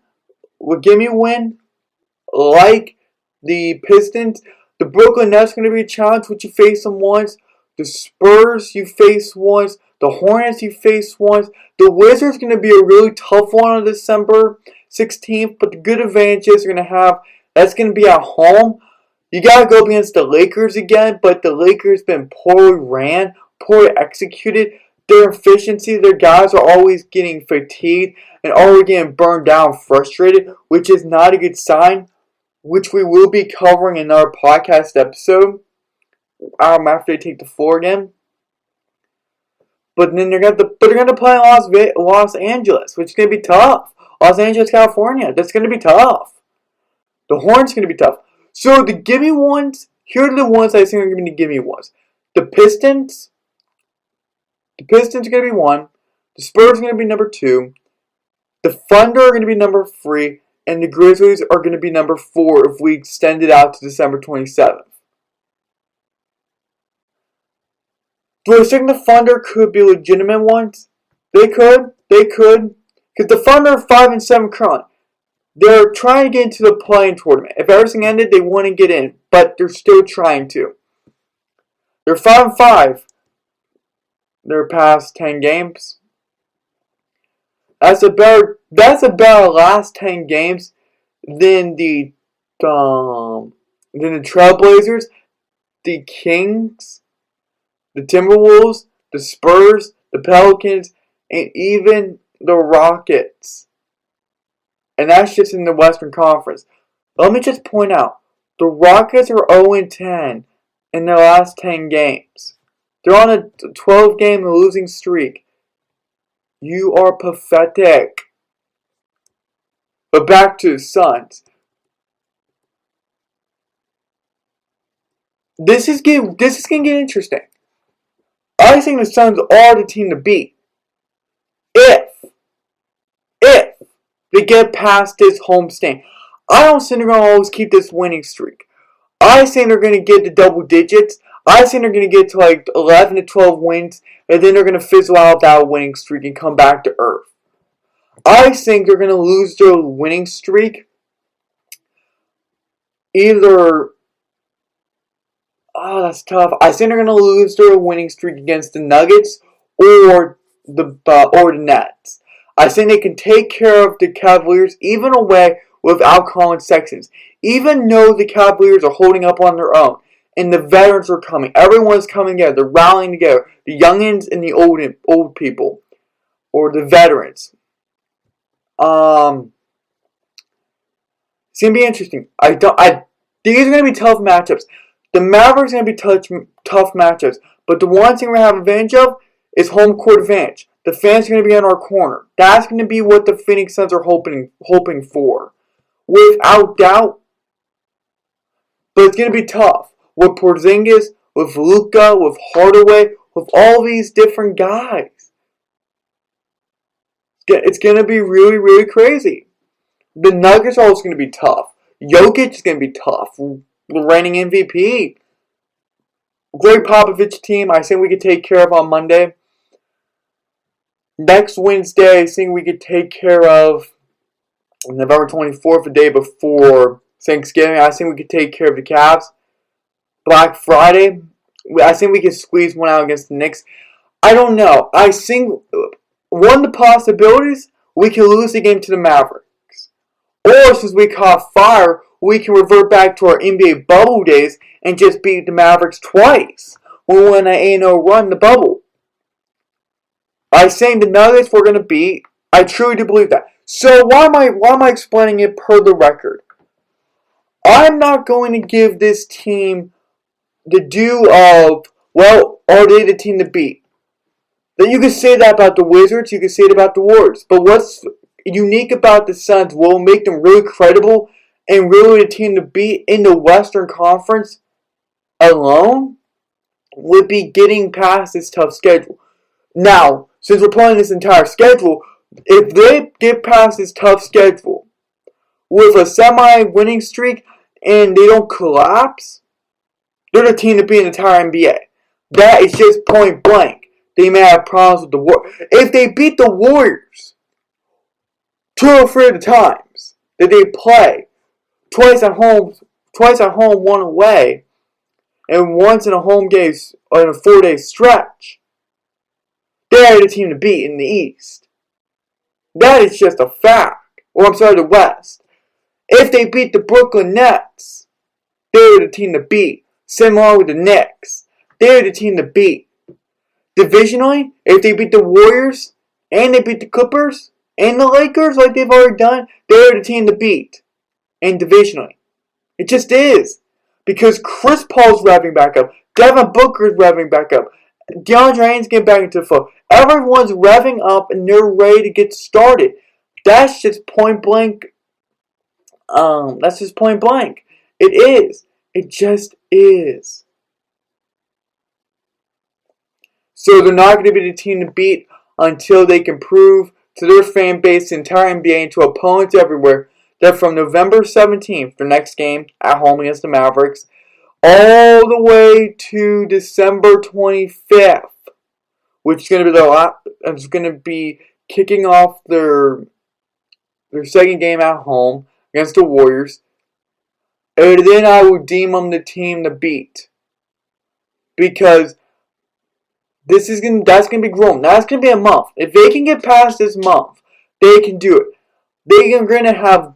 like the Pistons. The Brooklyn Nets are going to be a challenge, which you face them once. The Spurs you face once. The Hornets you face once. The Wizards are going to be a really tough one on December 16th, but the good advantages you're going to have, that's going to be at home. You got to go up against the Lakers again, but the Lakers been poorly ran, poorly executed. Their efficiency, their guys are always getting fatigued and always getting burned down, frustrated, which is not a good sign, which we will be covering in our podcast episode after they take the floor again. But then they're going to play in Los Angeles, which is going to be tough. Los Angeles, California, that's going to be tough. The Hornets are going to be tough. So the gimme ones, here are the ones I think are going to be gimme ones. The Pistons are going to be 1. The Spurs are going to be number 2. The Thunder are going to be number 3. And the Grizzlies are going to be number 4 if we extend it out to December 27th. Do I think the Thunder could be legitimate ones? They could. Because the Thunder are 5-7 currently. They're trying to get into the play-in tournament. If everything ended, they wouldn't get in. But they're still trying to. They're 5-5. Their past 10 games. That's about last 10 games than the Trailblazers, the Kings, the Timberwolves, the Spurs, the Pelicans, and even the Rockets. And that's just in the Western Conference. Let me just point out, the Rockets are 0-10 in their last 10 games. They're on a 12-game losing streak. You are pathetic. But back to the Suns. This is going to get interesting. I think the Suns are the team to beat. If they get past this homestand. I don't think they're going to always keep this winning streak. I think they're going to get to double digits. I think they're going to get to like 11 to 12 wins. And then they're going to fizzle out that winning streak and come back to earth. I think they're going to lose their winning streak either... Oh, that's tough. I think they're going to lose their winning streak against the Nuggets or the Nets. I think they can take care of the Cavaliers even away without Colin Sexton. Even though the Cavaliers are holding up on their own and the veterans are coming. Everyone's coming together. They're rallying together. The youngins and the old people. Or the veterans. It's going to be interesting. These are going to be tough matchups. The Mavericks are going to be tough matchups. But the one thing we're going to have advantage of is home court advantage. The fans are going to be in our corner. That's going to be what the Phoenix Suns are hoping for. Without doubt. But it's going to be tough. With Porzingis, with Luka, with Hardaway, with all these different guys. It's going to be really, really crazy. The Nuggets are also going to be tough. Jokic is going to be tough. The reigning MVP. Greg Popovich team, I think we could take care of on Monday. Next Wednesday, I think we could take care of November 24th, the day before Thanksgiving. I think we could take care of the Cavs. Black Friday, I think we could squeeze one out against the Knicks. I don't know. I think one of the possibilities, we can lose the game to the Mavericks. Or, since we caught fire, we can revert back to our NBA bubble days and just beat the Mavericks twice. We went an 8-0 run in the bubble. I think the Nuggets we're going to beat. I truly do believe that. So why am I explaining it per the record? I'm not going to give this team the due of, well, are they the team to beat? Then you can say that about the Wizards, you can say it about the Warriors. But what's unique about the Suns will make them really credible and really the team to beat in the Western Conference alone would be getting past this tough schedule. Now, since we're playing this entire schedule, if they get past this tough schedule with a semi-winning streak and they don't collapse, they're the team to beat in the entire NBA. That is just point blank. They may have problems with the Warriors. If they beat the Warriors 2 or 3 of the times that they play, twice at home, one away, and once in a home game in a 4-day stretch, they're the team to beat in the East. That is just a fact. Or I'm sorry, the West. If they beat the Brooklyn Nets, they're the team to beat. Similar with the Knicks. They're the team to beat. Divisionally, if they beat the Warriors, and they beat the Clippers, and the Lakers like they've already done, they're the team to beat. And divisionally. It just is. Because Chris Paul's revving back up. Devin Booker's revving back up. DeAndre Ayton's getting back into the flow. Everyone's revving up and they're ready to get started. That's just point blank. That's just point blank. It is. It just is. So they're not going to be the team to beat until they can prove to their fan base, the entire NBA, and to opponents everywhere that from November 17th, the next game at home against the Mavericks, all the way to December 25th, which is going to be it's going to be kicking off their second game at home against the Warriors. And then I would deem them the team to beat. Because that's going to be grown. That's going to be a month. If they can get past this month, they can do it. They're going to have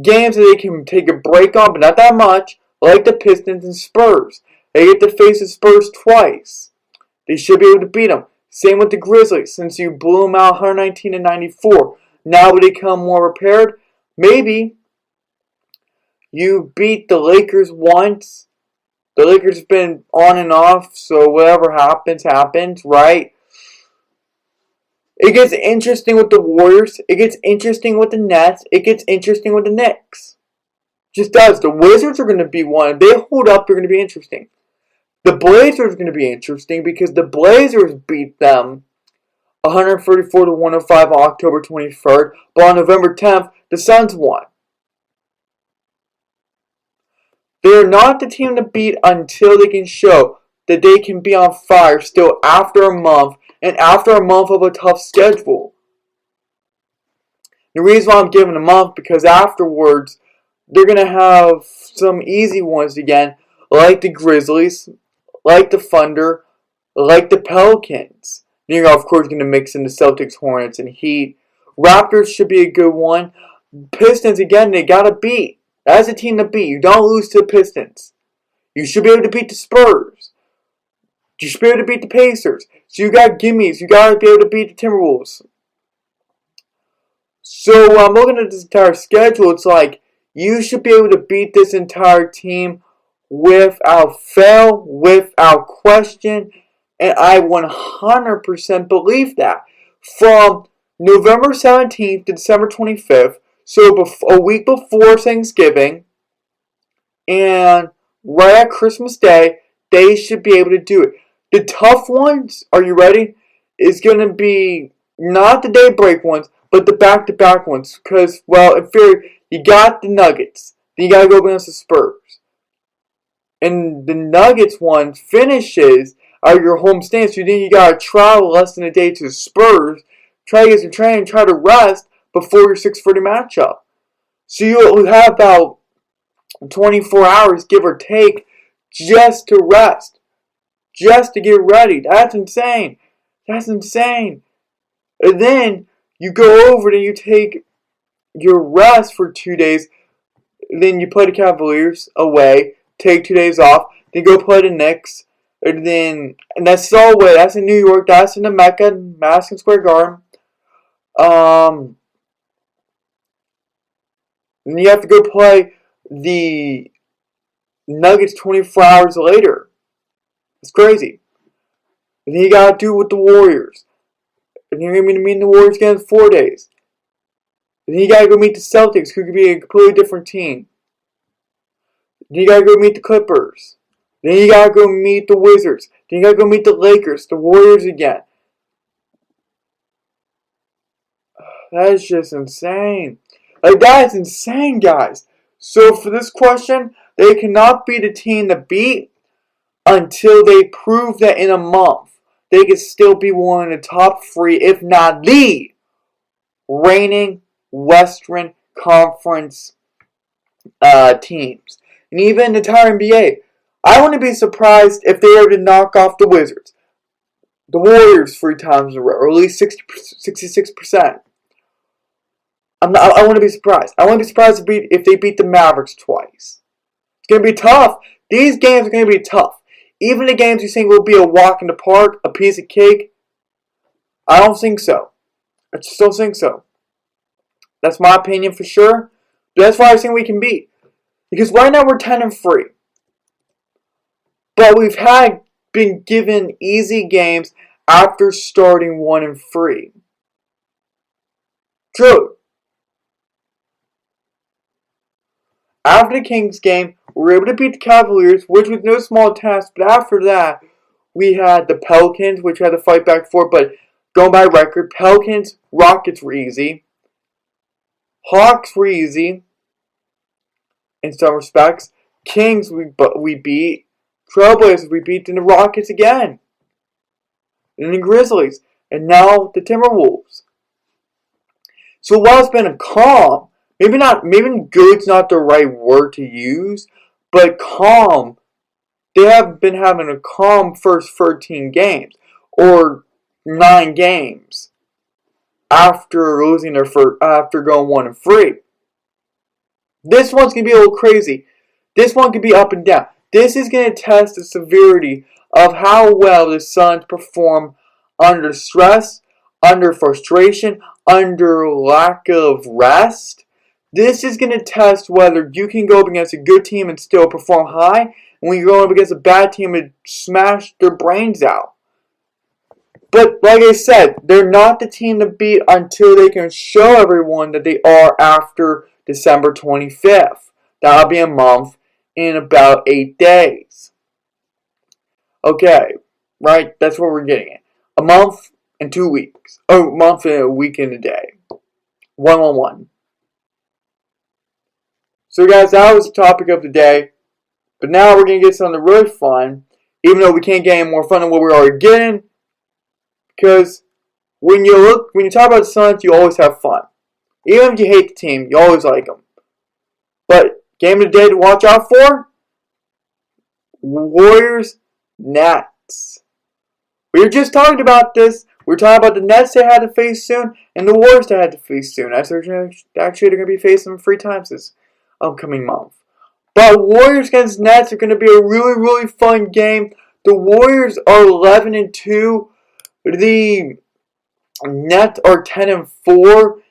games that they can take a break on, but not that much, like the Pistons and Spurs. They get to face the Spurs twice. They should be able to beat them. Same with the Grizzlies, since you blew them out 119-94. Now they become more prepared. Maybe you beat the Lakers once. The Lakers have been on and off, so whatever happens, right? It gets interesting with the Warriors. It gets interesting with the Nets. It gets interesting with the Knicks. Just does. The Wizards are going to be one. If they hold up, they're going to be interesting. The Blazers are going to be interesting because the Blazers beat them 134-105 on October 23rd. But on November 10th, the Suns won. They're not the team to beat until they can show that they can be on fire still after a month and after a month of a tough schedule. The reason why I'm giving a month because afterwards they're going to have some easy ones again, like the Grizzlies, like the Thunder, like the Pelicans. You're, of course, going to mix in the Celtics, Hornets, and Heat. Raptors should be a good one. Pistons, again, they got to beat. That's a team to beat. You don't lose to the Pistons. You should be able to beat the Spurs. You should be able to beat the Pacers. So you got gimmies. You got to be able to beat the Timberwolves. So I'm looking at this entire schedule. It's like you should be able to beat this entire team without fail, without question. And I 100% believe that. From November 17th to December 25th, so a week before Thanksgiving, and right at Christmas Day, they should be able to do it. The tough ones, are you ready? Is going to be not the daybreak ones, but the back-to-back ones. Because, well, in theory, you got the Nuggets. Then you got to go against the Spurs. And the Nuggets one finishes out your home stand. So then you got to travel less than a day to the Spurs. Try to get some training, try to rest before your 6:30 matchup. So you'll have about 24 hours, give or take, just to rest. Just to get ready. That's insane. That's insane. And then you go over and you take your rest for 2 days. Then you play the Cavaliers away. Take 2 days off. Then go play the Knicks. And that's all away. That's in New York. That's in the Mecca, Madison Square Garden. And you have to go play the Nuggets 24 hours later. It's crazy. And then you gotta do it with the Warriors. And you're gonna be meeting the Warriors again in 4 days. And then you gotta go meet the Celtics, who could be a completely different team. Then you gotta go meet the Clippers. Then you gotta go meet the Wizards. Then you gotta go meet the Lakers, the Warriors again. That is just insane. Like, that is insane, guys. So for this question, they cannot be the team to beat until they prove that in a month they can still be one of the top three, if not the reigning Western Conference teams. And even the entire NBA. I wouldn't be surprised if they were to knock off the Wizards, the Warriors 3 times in a row, or at least 66%. I wouldn't be surprised. I wouldn't be surprised if they beat the Mavericks twice. It's going to be tough. These games are going to be tough. Even the games you think will be a walk in the park, a piece of cake, I don't think so. I just don't think so. That's my opinion for sure. But that's why I think we can beat. Because right now we're 10-3. But we've been given easy games after starting 1-3. True. After the Kings game, we were able to beat the Cavaliers, which was no small task. But after that, we had the Pelicans, which we had to fight back for. But going by record, Pelicans, Rockets were easy. Hawks were easy in some respects. Kings we beat. Trailblazers we beat. Then the Rockets again. And the Grizzlies. And now the Timberwolves. So while it's been a calm, maybe good's not the right word to use, but calm. They have been having a calm first 13 games, or 9 games, after going 1-3. This one's gonna be a little crazy. This one could be up and down. This is gonna test the severity of how well the Suns perform under stress, under frustration, under lack of rest. This is going to test whether you can go up against a good team and still perform high, and when you go up against a bad team and smash their brains out. But like I said, they're not the team to beat until they can show everyone that they are after December 25th. That'll be a month in about 8 days. Okay, right? That's what we're getting at. A month and 2 weeks. Oh, a month and a week and a day. 1-on-1. So guys, that was the topic of the day. But now we're going to get something really fun. Even though we can't get any more fun than what we're already getting. Because when you talk about the Suns, you always have fun. Even if you hate the team, you always like them. But game of the day to watch out for? Warriors, Nets. We were just talking about this. We were talking about the Nets they had to face soon and the Warriors they had to face soon. Actually, they're going to be facing them 3 times this upcoming month. But Warriors against Nets are going to be a really, really fun game. The Warriors are 11-2. The Nets are 10-4.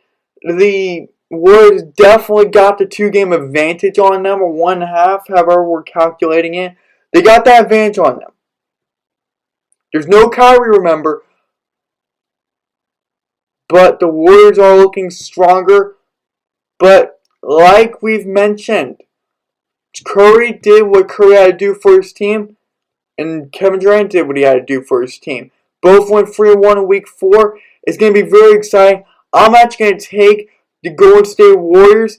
The Warriors definitely got the 2-game advantage on them, or 1.5, however we're calculating it. They got that advantage on them. There's no Kyrie, remember. But the Warriors are looking stronger. But like we've mentioned, Curry did what Curry had to do for his team, and Kevin Durant did what he had to do for his team. Both went 3-1 in Week 4. It's going to be very exciting. I'm actually going to take the Golden State Warriors.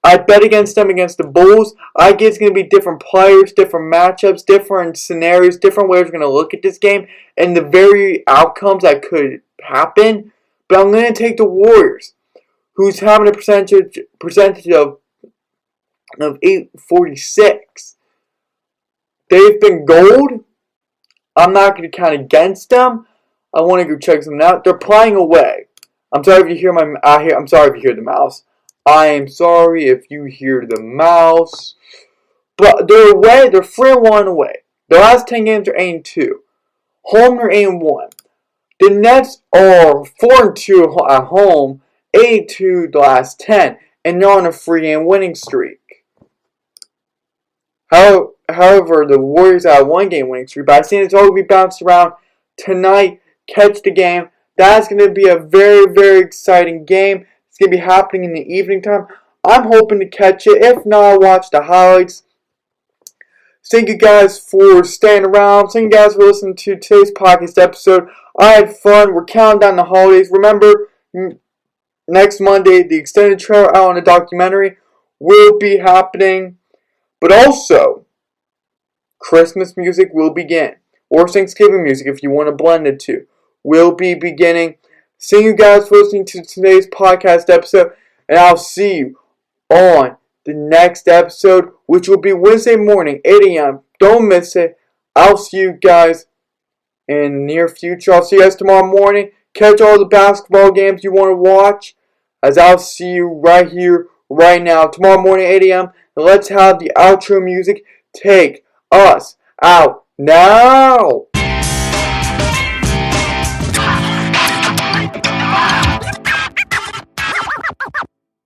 I bet against them against the Bulls. I guess it's going to be different players, different matchups, different scenarios, different ways we're going to look at this game, and the very outcomes that could happen. But I'm going to take the Warriors, who's having a percentage of 846. They've been gold. I'm not going to count against them. I want to go check them out. They're playing away. I'm sorry if you hear I'm sorry if you hear the mouse. I am sorry if you hear the mouse. But they're away. They're 3-1 away. The last 10 games are 8-2. Home, they're 8-1. The Nets are 4-2 at home, 8-2 the last 10, and they're on a 3-game winning streak. However, the Warriors have a 1-game winning streak, but I think it's all going to be bounced around tonight. Catch the game. That's going to be a very, very exciting game. It's going to be happening in the evening time. I'm hoping to catch it. If not, I'll watch the highlights. Thank you guys for staying around. Thank you guys for listening to today's podcast episode. I had fun. We're counting down the holidays. Remember, next Monday, the extended trailer out on the documentary will be happening. But also, Christmas music will begin. Or Thanksgiving music, if you want to blend the two, will be beginning. Thank you guys for listening to today's podcast episode. And I'll see you on the next episode, which will be Wednesday morning, 8 a.m. Don't miss it. I'll see you guys in the near future. I'll see you guys tomorrow morning. Catch all the basketball games you want to watch, as I'll see you right here, right now, tomorrow morning, 8 a.m. And let's have the outro music take us out now.